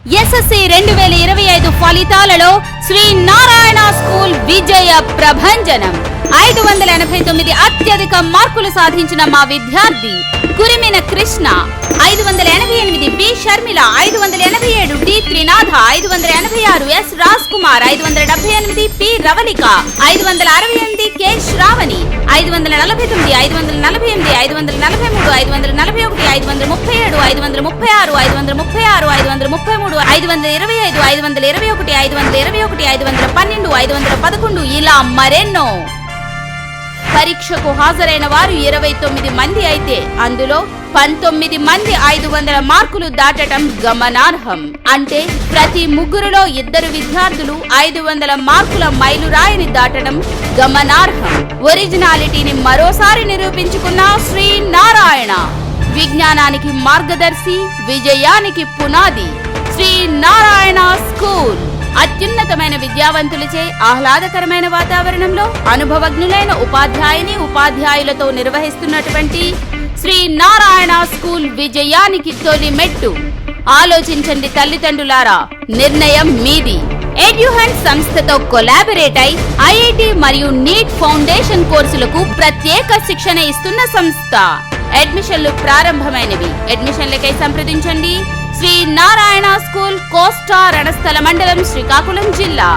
SSC 2025 ఫలితాలలో Shri Narayana school విజయ ప్రభంజనం. 589 అత్యధిక మార్కులు సాధించిన మా విద్యార్థి Kurimina Krishna, 588 B Sharmila, 587 D Trinatha, 586 S Raj Kumar, 578 P Ravalika, 568 K Shravani, 549, 548, 543, 541, 537, 536, 536, 533, 525, 521, 521, 512, ఇలా మరెన్నో. పరీక్షకు హాజరైన వారు 29 మంది అయితే అందులో 19 మంది 500 మార్కులు దాటడం గమనార్హం. అంటే ప్రతి ముగ్గురులో 2 విద్యార్థులు 500 మార్కుల మైలురాయిని దాటడం గమనార్హం. ఒరిజినాలిటీని మరోసారి నిరూపించుకున్న శ్రీ నారాయణ విజ్ఞానానికి మార్గదర్శి, విజయానికి పునాది. శ్రీ నారాయణ స్కూల్ అత్యున్నతమైన విద్యావంతులచే ఆహ్లాదకరమైన వాతావరణంలో అనుభవజ్ఞులైన ఉపాధ్యాయులతో నిర్వహిస్తున్నటువంటి శ్రీ నారాయణ స్కూల్ విజయానికి తొలి మెట్టు. ఆలోచించండి తల్లిదండ్రులారా, నిర్ణయం మీది. ఎడ్యుహెంట్ సంస్థతో కొలాబరేట్ అయి ఐఐటి మరియు నీట్ ఫౌండేషన్ కోర్సులకు ప్రత్యేక శిక్షణ ఇస్తున్న సంస్థ. అడ్మిషన్లు ప్రారంభమైనవి. అడ్మిషన్లకై సంప్రదించండి శ్రీ నారాయణ స్కూల్, కోస్టా, రణస్థల మండలం, శ్రీకాకుళం జిల్లా.